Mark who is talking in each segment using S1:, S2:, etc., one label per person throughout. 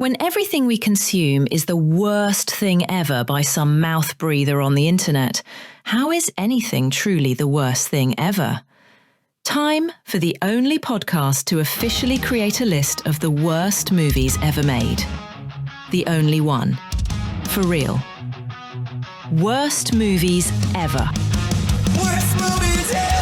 S1: When everything we consume is the worst thing ever by some mouth breather on the internet, how is anything truly the worst thing ever? Time for the only podcast to officially create a list of the worst movies ever made. The only one. For real. Worst movies ever.
S2: Worst movies ever!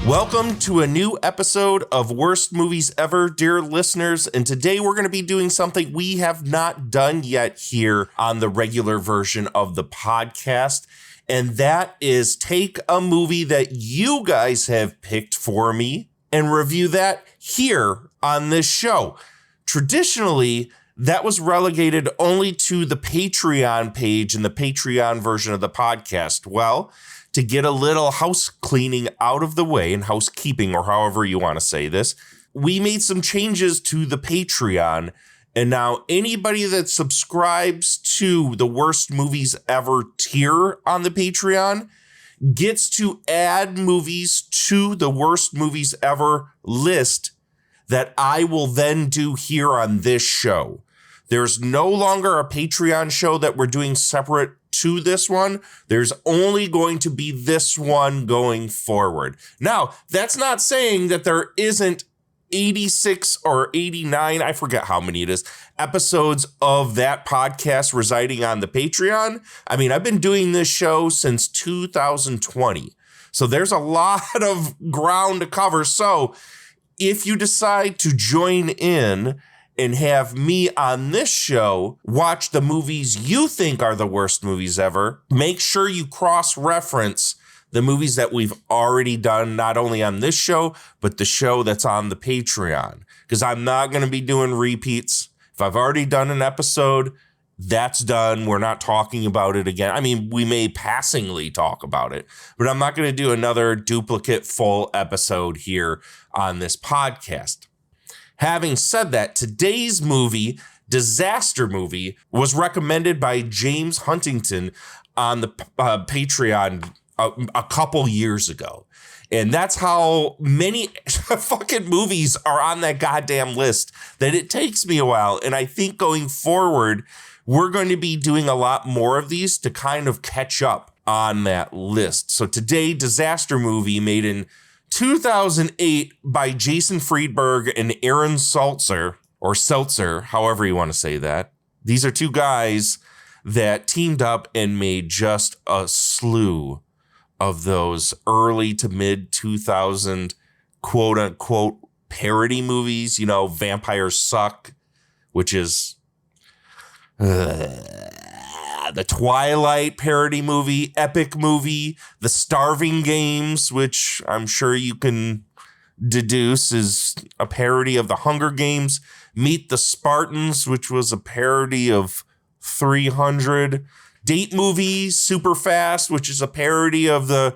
S2: Welcome to a new episode of Worst Movies Ever, dear listeners. And today we're going to be doing something we have not done yet here on the regular version of the podcast. And that is take a movie that you guys have picked for me and review that here on this show. Traditionally, that was relegated only to the Patreon page and the Patreon version of the podcast. Well, to get a little house cleaning out of the way and housekeeping, or however you want to say this, we made some changes to the Patreon. And now anybody that subscribes to the Worst Movies Ever tier on the Patreon gets to add movies to the Worst Movies Ever list that I will then do here on this show. There's no longer a Patreon show that we're doing separate to this one. There's only going to be this one going forward. Now, that's not saying that there isn't 86 or 89, I forget how many it is, episodes of that podcast residing on the Patreon. I mean, I've been doing this show since 2020. So there's a lot of ground to cover. So if you decide to join in and have me on this show watch the movies you think are the worst movies ever, make sure you cross-reference the movies that we've already done, not only on this show, but the show that's on the Patreon. Because I'm not going to be doing repeats. If I've already done an episode, that's done. We're not talking about it again. I mean, we may passingly talk about it, but I'm not going to do another duplicate full episode here on this podcast. Having said that, today's movie, Disaster Movie, was recommended by James Huntington on the Patreon a couple years ago. And that's how many fucking movies are on that goddamn list that it takes me a while. And I think going forward, we're going to be doing a lot more of these to kind of catch up on that list. So today, Disaster Movie, made in 2008 by Jason Friedberg and Aaron Seltzer, or Seltzer, however you want to say that. These are two guys that teamed up and made just a slew of those early to mid 2000 quote unquote parody movies. You know, Vampires Suck, which is the Twilight parody movie, Epic Movie, The Starving Games, which I'm sure you can deduce is a parody of The Hunger Games, Meet the Spartans, which was a parody of 300, Date Movie, Super Fast, which is a parody of the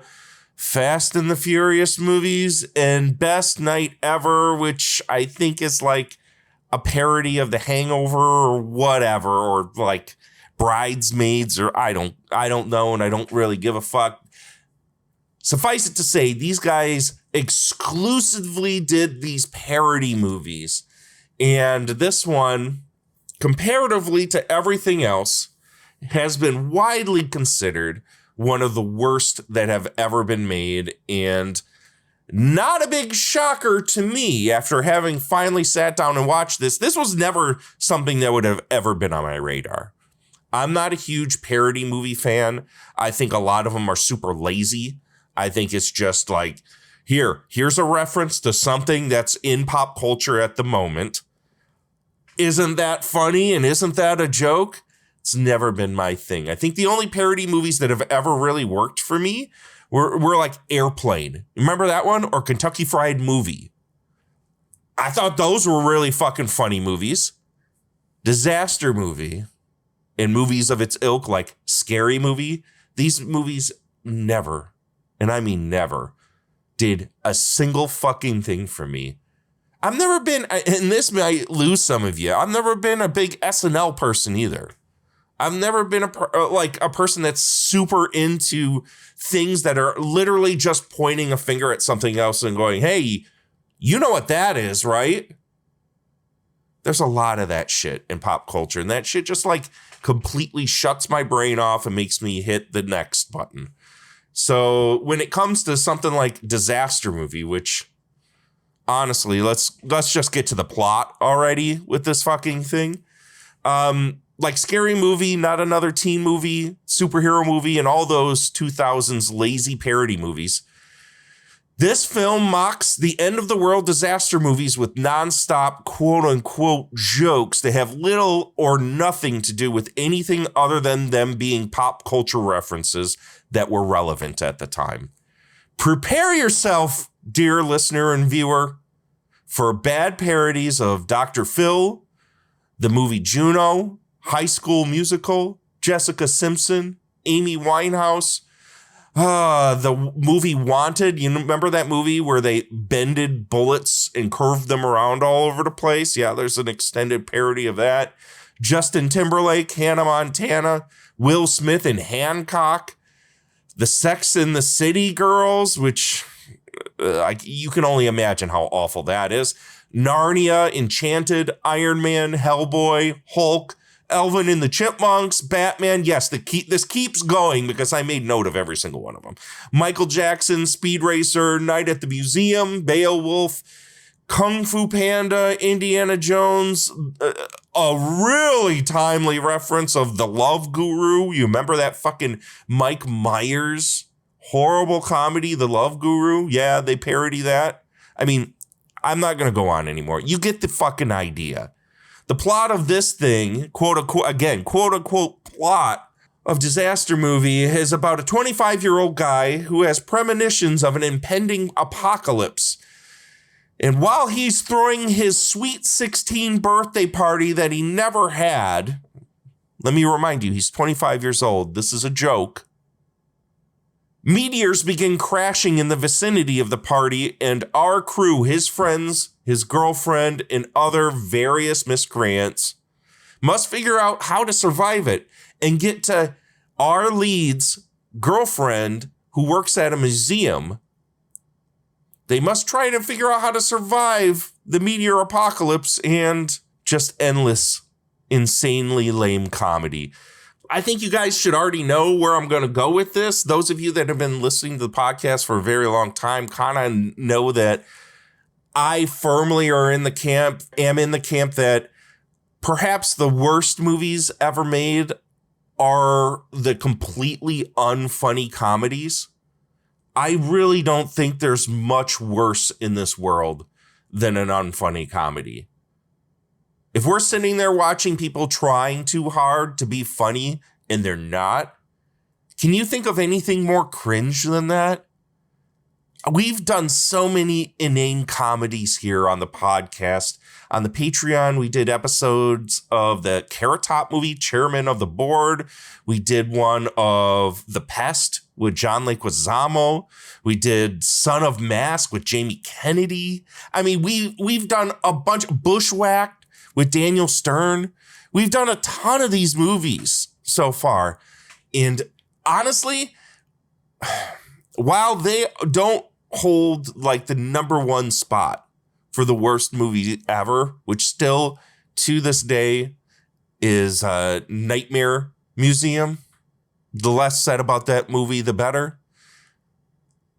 S2: Fast and the Furious movies, and Best Night Ever, which I think is like a parody of The Hangover or whatever, or like Bridesmaids, or I don't know, and I don't really give a fuck. Suffice it to say, these guys exclusively did these parody movies. And this one, comparatively to everything else, has been widely considered one of the worst that have ever been made. And not a big shocker to me after having finally sat down and watched this. This was never something that would have ever been on my radar. I'm not a huge parody movie fan. I think a lot of them are super lazy. I think it's just like, here's a reference to something that's in pop culture at the moment. Isn't that funny? And isn't that a joke? It's never been my thing. I think the only parody movies that have ever really worked for me were like Airplane. Remember that one? Or Kentucky Fried Movie. I thought those were really fucking funny movies. Disaster Movie and movies of its ilk like Scary Movie, these movies never, and I mean never, did a single fucking thing for me. I've never been, and this might lose some of you, I've never been a big SNL person either. I've never been a person that's super into things that are literally just pointing a finger at something else and going, hey, you know what that is, right? There's a lot of that shit in pop culture, and that shit just like completely shuts my brain off and makes me hit the next button. So when it comes to something like disaster movie, which honestly, let's just get to the plot already with this fucking thing. Like Scary Movie, Not Another Teen Movie, superhero movie, and all those 2000s lazy parody movies. This film mocks the end of the world disaster movies with nonstop quote unquote jokes that have little or nothing to do with anything other than them being pop culture references that were relevant at the time. Prepare yourself, dear listener and viewer, for bad parodies of Dr. Phil, the movie Juno, High School Musical, Jessica Simpson, Amy Winehouse, the movie Wanted. You remember that movie where they bended bullets and curved them around all over the place? Yeah, there's an extended parody of that. Justin Timberlake, Hannah Montana, Will Smith and Hancock, the Sex and the City girls, which you can only imagine how awful that is. Narnia, Enchanted, Iron Man, Hellboy, Hulk, Elvin and the Chipmunks, Batman. Yes, this keeps going because I made note of every single one of them. Michael Jackson, Speed Racer, Night at the Museum, Beowulf, Kung Fu Panda, Indiana Jones, a really timely reference of The Love Guru. You remember that fucking Mike Myers horrible comedy, The Love Guru? Yeah, they parody that. I mean, I'm not going to go on anymore. You get the fucking idea. The plot of this thing, quote unquote plot of disaster movie is about a 25-year-old guy who has premonitions of an impending apocalypse. And while he's throwing his sweet 16 birthday party that he never had, let me remind you, he's 25 years old. This is a joke. Meteors begin crashing in the vicinity of the party, and our crew, his friends, his girlfriend, and other various miscreants must figure out how to survive it and get to our lead's girlfriend who works at a museum. They must try to figure out how to survive the meteor apocalypse and just endless, insanely lame comedy. I think you guys should already know where I'm going to go with this. Those of you that have been listening to the podcast for a very long time kind of know that I firmly am in the camp that perhaps the worst movies ever made are the completely unfunny comedies. I really don't think there's much worse in this world than an unfunny comedy. If we're sitting there watching people trying too hard to be funny and they're not, can you think of anything more cringe than that? We've done so many inane comedies here on the podcast. On the Patreon, we did episodes of the Carrot Top movie, Chairman of the Board. We did one of The Pest with John Leguizamo. We did Son of Mask with Jamie Kennedy. I mean, we've done a bunch of Bushwhacked with Daniel Stern. We've done a ton of these movies so far. And honestly, while they don't hold like the number one spot for the worst movie ever, which still to this day is Nightmare Museum, the less said about that movie, the better.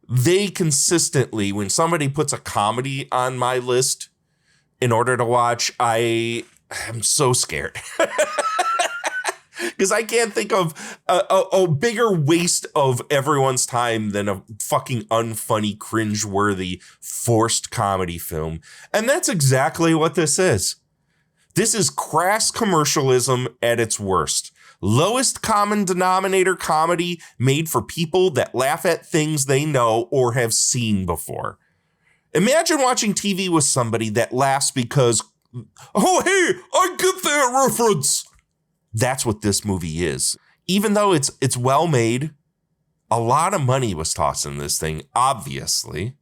S2: They consistently, when somebody puts a comedy on my list in order to watch, I am so scared because I can't think of a bigger waste of everyone's time than a fucking unfunny, cringeworthy, forced comedy film. And that's exactly what this is. This is crass commercialism at its worst. Lowest common denominator comedy made for people that laugh at things they know or have seen before. Imagine watching TV with somebody that laughs because, oh, hey, I get that reference. That's what this movie is. Even though it's well made, a lot of money was tossed in this thing, obviously.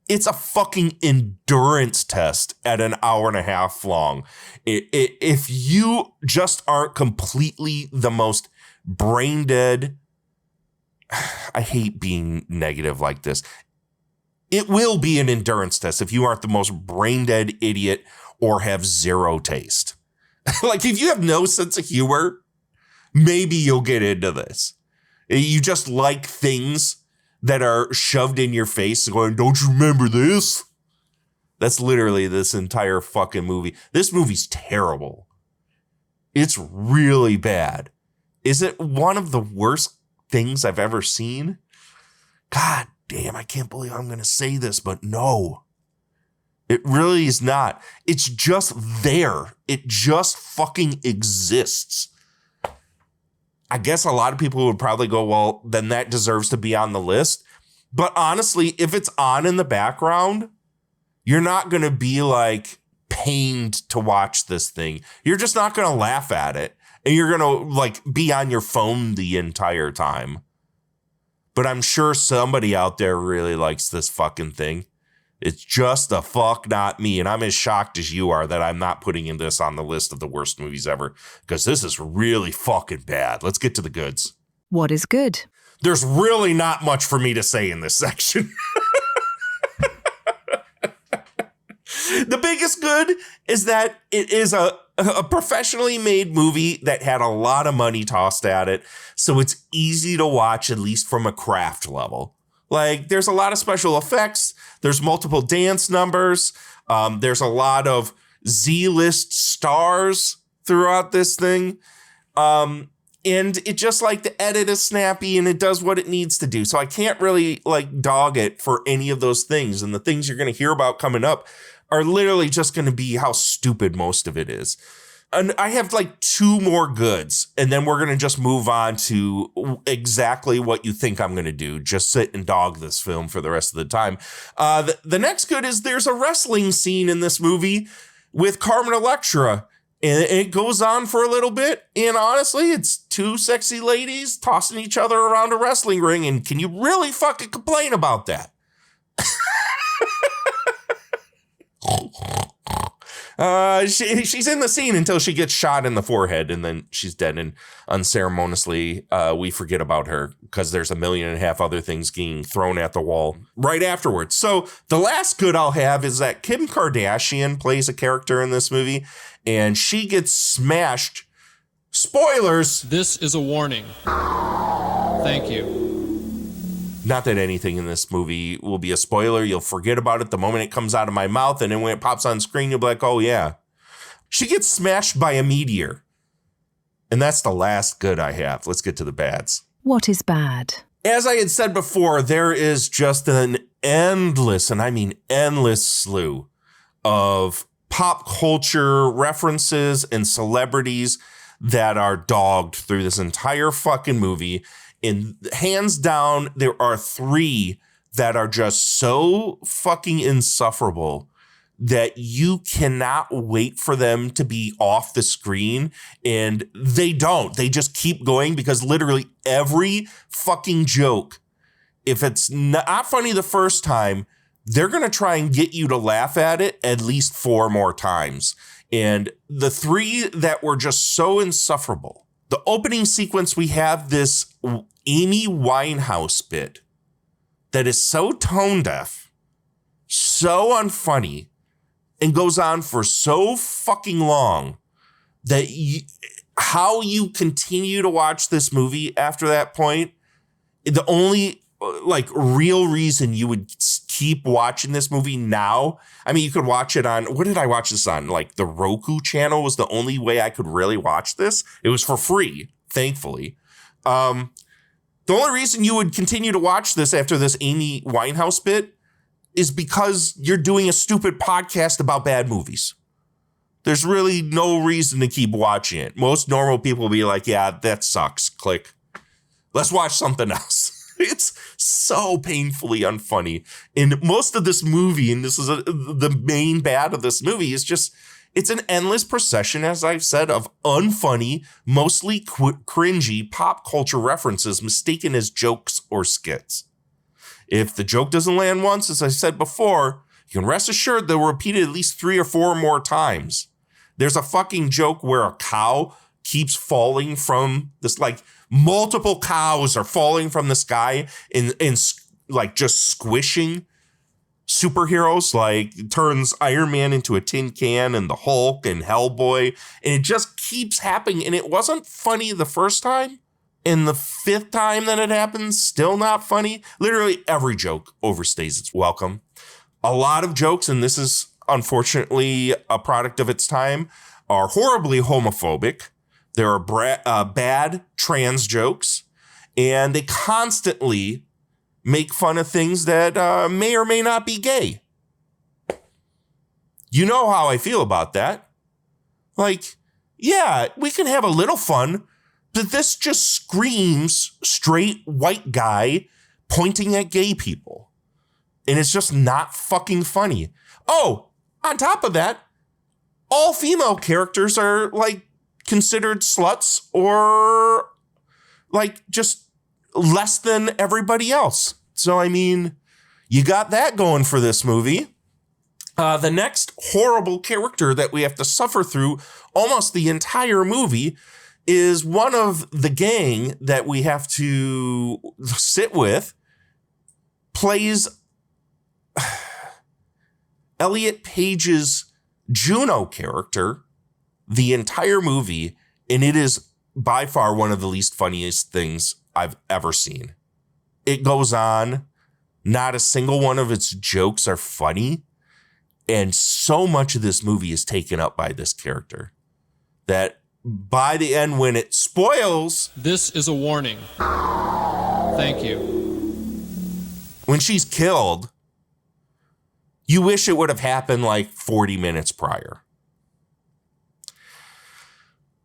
S2: It's a fucking endurance test at an hour and a half long. If you just aren't completely the most brain dead, I hate being negative like this. It will be an endurance test if you aren't the most brain dead idiot or have zero taste. Like if you have no sense of humor, maybe you'll get into this. You just like things that are shoved in your face and going, don't you remember this? That's literally this entire fucking movie. This movie's terrible. It's really bad. Is it one of the worst things I've ever seen? God damn, I can't believe I'm going to say this, but no. It really is not. It's just there. It just fucking exists. I guess a lot of people would probably go, well, then that deserves to be on the list. But honestly, if it's on in the background, you're not going to be like pained to watch this thing. You're just not going to laugh at it. And you're going to like be on your phone the entire time. But I'm sure somebody out there really likes this fucking thing. It's just the fuck not me. And I'm as shocked as you are that I'm not putting in this on the list of the worst movies ever, because this is really fucking bad. Let's get to the goods.
S1: What is good?
S2: There's really not much for me to say in this section. The biggest good is that it is a professionally made movie that had a lot of money tossed at it. So it's easy to watch, at least from a craft level. Like, there's a lot of special effects. There's multiple dance numbers. There's a lot of Z-list stars throughout this thing. And it just like the edit is snappy and it does what it needs to do. So I can't really like dog it for any of those things. And the things you're going to hear about coming up are literally just going to be how stupid most of it is. And I have like two more goods, and then we're going to just move on to exactly what you think I'm going to do. Just sit and dog this film for the rest of the time. The next good is there's a wrestling scene in this movie with Carmen Electra, and it goes on for a little bit. And honestly, it's two sexy ladies tossing each other around a wrestling ring. And can you really fucking complain about that? She's in the scene until she gets shot in the forehead, and then she's dead, and unceremoniously we forget about her because there's 1.5 million other things getting thrown at the wall right afterwards. So the last good I'll have is that Kim Kardashian plays a character in this movie, and she gets smashed. Spoilers.
S3: This is a warning. Thank you.
S2: Not that anything in this movie will be a spoiler. You'll forget about it the moment it comes out of my mouth. And then when it pops on screen, you'll be like, oh, yeah. She gets smashed by a meteor. And that's the last good I have. Let's get to the bads.
S1: What is bad?
S2: As I had said before, there is just an endless, and I mean endless slew of pop culture references and celebrities that are dogged through this entire fucking movie. And hands down, there are 3 that are just so fucking insufferable that you cannot wait for them to be off the screen. And they don't. They just keep going because literally every fucking joke, if it's not funny the first time, they're going to try and get you to laugh at it at least 4 more times. And the 3 that were just so insufferable. The opening sequence, we have this Amy Winehouse bit that is so tone deaf, so unfunny, and goes on for so fucking long that how you continue to watch this movie after that point, the only like real reason you would keep watching this movie now, I mean, you could watch it on, what did I watch this on? Like the Roku channel was the only way I could really watch this. It was for free, thankfully. The only reason you would continue to watch this after this Amy Winehouse bit is because you're doing a stupid podcast about bad movies. There's really no reason to keep watching it. Most normal people will be like, yeah, that sucks. Click. Let's watch something else. It's so painfully unfunny. And most of this movie, and this is the main bad of this movie, is just, it's an endless procession, as I've said, of unfunny, mostly cringy pop culture references mistaken as jokes or skits. If the joke doesn't land once, as I said before, you can rest assured they'll repeat it at least 3 or 4 more times. There's a fucking joke where a cow keeps falling from this, like multiple cows are falling from the sky and like just squishing superheroes, like turns Iron Man into a tin can and the Hulk and Hellboy. And it just keeps happening. And it wasn't funny the first time. And the 5th time that it happens, still not funny. Literally every joke overstays its welcome. A lot of jokes, and this is unfortunately a product of its time, are horribly homophobic. There are bad trans jokes, and they constantly make fun of things that may or may not be gay. You know how I feel about that. Like, yeah, we can have a little fun, but this just screams straight white guy pointing at gay people. And it's just not fucking funny. Oh, on top of that, all female characters are like considered sluts or like just less than everybody else. So, I mean, you got that going for this movie. The next horrible character that we have to suffer through almost the entire movie is one of the gang that we have to sit with, plays Elliot Page's Juno character the entire movie, and it is by far one of the least funniest things I've ever seen. It goes on. Not a single one of its jokes are funny. And so much of this movie is taken up by this character that by the end, when it spoils...
S3: This is a warning. Thank you.
S2: When she's killed, you wish it would have happened like 40 minutes prior.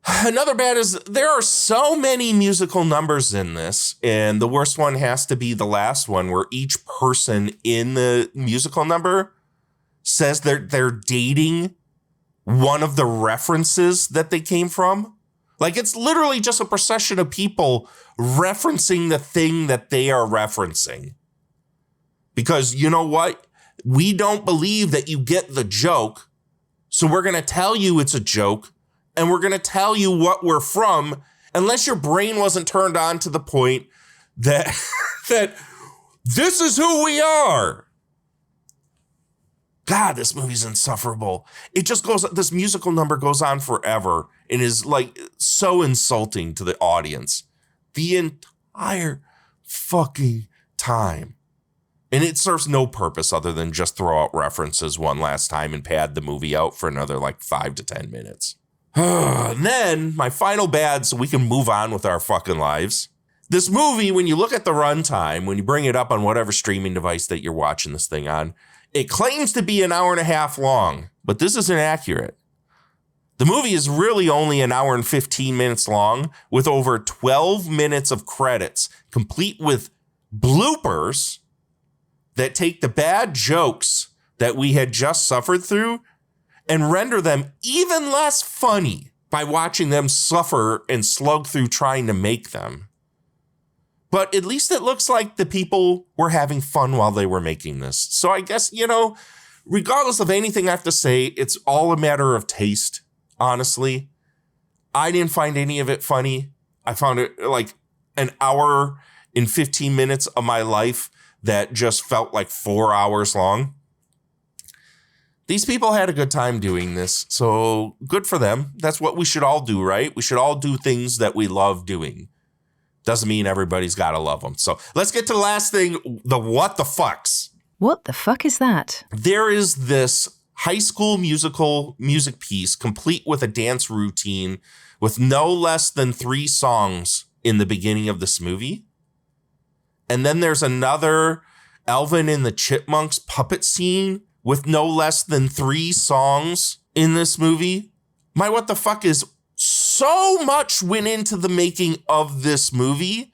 S2: Another bad is there are so many musical numbers in this, and the worst one has to be the last one, where each person in the musical number says they're dating one of the references that they came from. Like, it's literally just a procession of people referencing the thing that they are referencing. Because you know what? We don't believe that you get the joke, so we're going to tell you it's a joke, and we're going to tell you what we're from, unless your brain wasn't turned on to the point that, that this is who we are. God, this movie's insufferable. It just goes, this musical number goes on forever and is like so insulting to the audience the entire fucking time. And it serves no purpose other than just throw out references one last time and pad the movie out for another like 5 to 10 minutes. And then my final bad, so we can move on with our fucking lives. This movie, when you look at the runtime, when you bring it up on whatever streaming device that you're watching this thing on, it claims to be an hour and a half long, but this isn't accurate. The movie is really only an hour and 15 minutes long, with over 12 minutes of credits, complete with bloopers that take the bad jokes that we had just suffered through and render them even less funny by watching them suffer and slug through trying to make them. But at least it looks like the people were having fun while they were making this. So I guess, you know, regardless of anything I have to say, it's all a matter of taste, honestly. I didn't find any of it funny. I found it like an hour and 15 minutes of my life that just felt like 4 hours long. These people had a good time doing this, so good for them. That's what we should all do, right? We should all do things that we love doing. Doesn't mean everybody's got to love them. So let's get to the last thing, the what the fucks.
S1: What the fuck is that?
S2: There is this High School Musical music piece complete with a dance routine with no less than 3 songs in the beginning of this movie. And then there's another Alvin and the Chipmunks puppet scene with no less than 3 songs in this movie. My what the fuck is so much went into the making of this movie,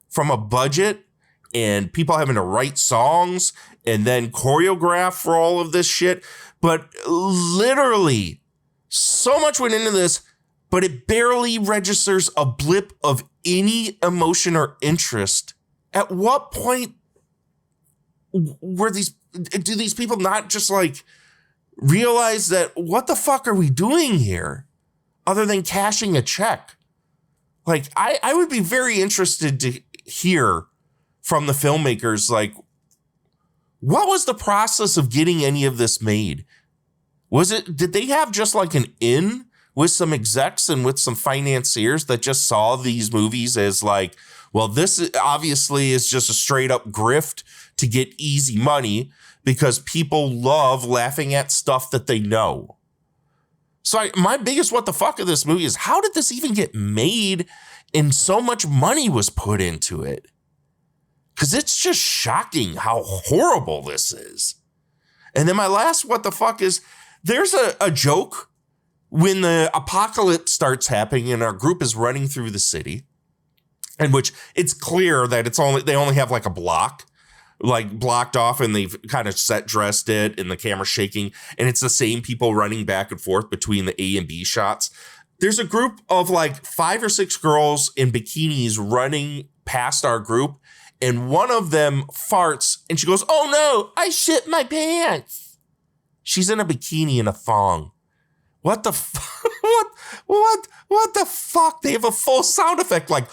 S2: from a budget and people having to write songs and then choreograph for all of this shit. But literally so much went into this, but it barely registers a blip of any emotion or interest. At what point do these people not just like realize that what the fuck are we doing here other than cashing a check? Like, I would be very interested to hear from the filmmakers, like, what was the process of getting any of this made? Did they have just like an in with some execs and with some financiers that just saw these movies as like, well, this obviously is just a straight up grift to get easy money because people love laughing at stuff that they know. So my biggest what the fuck of this movie is, how did this even get made and so much money was put into it? Because it's just shocking how horrible this is. And then my last what the fuck is, there's a joke when the apocalypse starts happening and our group is running through the city, in which it's clear that they only have like a block, like blocked off, and they've kind of set dressed it and the camera's shaking, and it's the same people running back and forth between the A and B shots. There's a group of like 5 or 6 girls in bikinis running past our group, and one of them farts and she goes, "Oh no, I shit my pants." She's in a bikini and a thong. What the what the fuck? They have a full sound effect like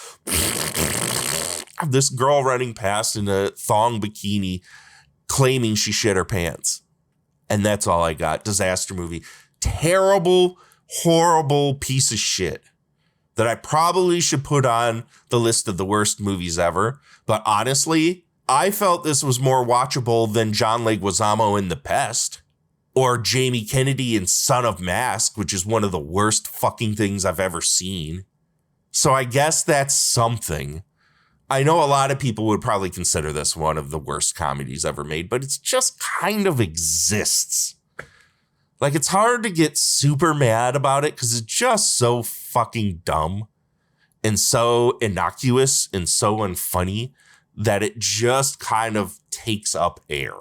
S2: this girl running past in a thong bikini claiming she shit her pants. And that's all I got. Disaster movie. Terrible, horrible piece of shit that I probably should put on the list of the worst movies ever. But honestly, I felt this was more watchable than John Leguizamo in The Pest or Jamie Kennedy in Son of Mask, which is one of the worst fucking things I've ever seen. So I guess that's something. I know a lot of people would probably consider this one of the worst comedies ever made, but it's just kind of exists. Like, it's hard to get super mad about it because it's just so fucking dumb and so innocuous and so unfunny that it just kind of takes up air.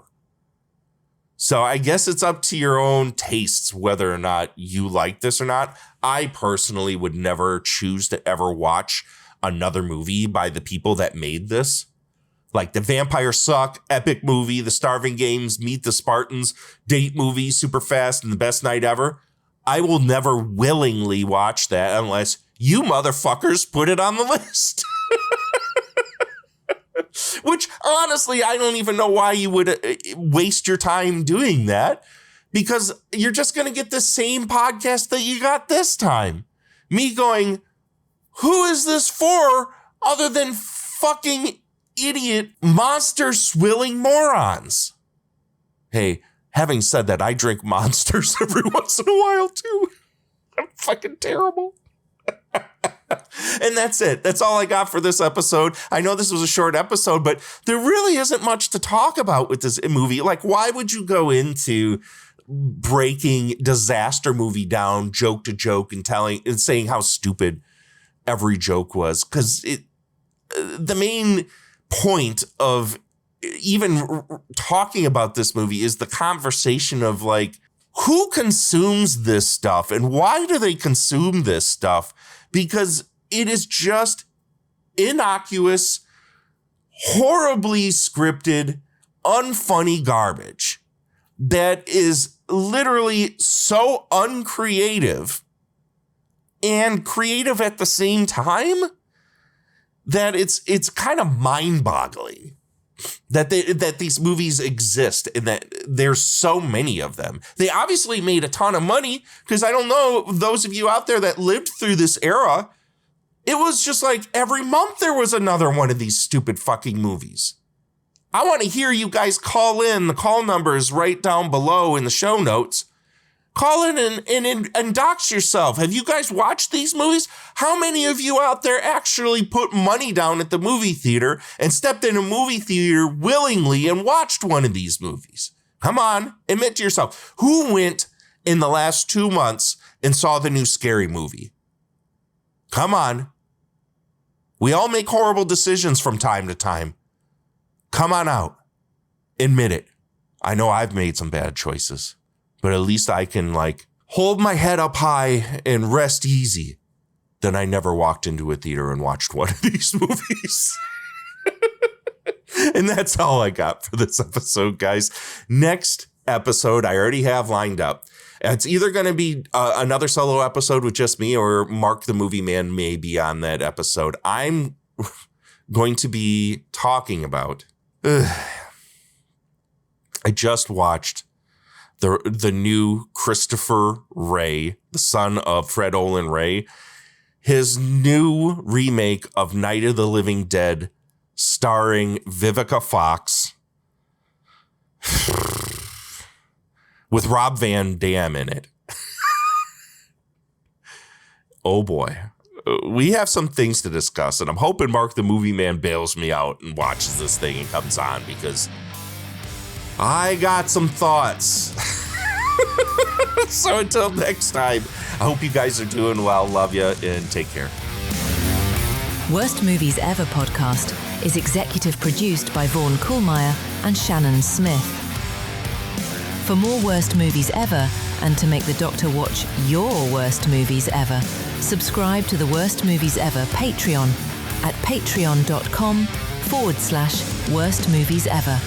S2: So I guess it's up to your own tastes whether or not you like this or not. I personally would never choose to ever watch another movie by the people that made this. Like The Vampires Suck, epic movie, The Starving Games, Meet the Spartans, date movie, Super Fast, and The Best Night Ever. I will never willingly watch that unless you motherfuckers put it on the list. Which, honestly, I don't even know why you would waste your time doing that, because you're just going to get the same podcast that you got this time. Me going, who is this for other than fucking idiot monster swilling morons? Hey, having said that, I drink Monsters every once in a while, too. I'm fucking terrible. And that's it. That's all I got for this episode. I know this was a short episode, but there really isn't much to talk about with this movie. Like, why would you go into breaking disaster movie down joke to joke and saying how stupid every joke was? Because the main point of even talking about this movie is the conversation of like, who consumes this stuff and why do they consume this stuff? Because it is just innocuous, horribly scripted, unfunny garbage that is literally so uncreative and creative at the same time that it's kind of mind-boggling that these movies exist and that there's so many of them. They obviously made a ton of money, because I don't know, those of you out there that lived through this era, it was just like every month there was another one of these stupid fucking movies. I want to hear you guys call in. The call number is right down below in the show notes. Call in and dox yourself. Have you guys watched these movies? How many of you out there actually put money down at the movie theater and stepped in a movie theater willingly and watched one of these movies? Come on, admit to yourself. Who went in the last 2 months and saw the new Scary Movie? Come on. We all make horrible decisions from time to time. Come on out. Admit it. I know I've made some bad choices, but at least I can like hold my head up high and rest easy. Then I never walked into a theater and watched one of these movies. And that's all I got for this episode, guys. Next episode, I already have lined up. It's either going to be another solo episode with just me, or Mark the Movie Man may be on that episode. I'm going to be talking about... I just watched the new Christopher Ray, the son of Fred Olen Ray, his new remake of Night of the Living Dead, starring Vivica Fox, with Rob Van Dam in it. Oh boy. We have some things to discuss, and I'm hoping Mark the Movie Man bails me out and watches this thing and comes on, because I got some thoughts. So until next time, I hope you guys are doing well. Love you, and take care.
S1: Worst Movies Ever podcast is executive produced by Vaughn Kuhlmeyer and Shannon Smith. For more Worst Movies Ever, and to make the Doctor watch your worst movies ever, subscribe to the Worst Movies Ever Patreon at patreon.com/Worst Movies Ever.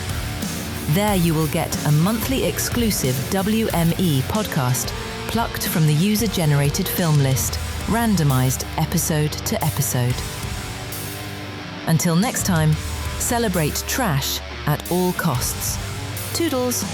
S1: There you will get a monthly exclusive WME podcast plucked from the user-generated film list, randomized episode to episode. Until next time, celebrate trash at all costs. Toodles.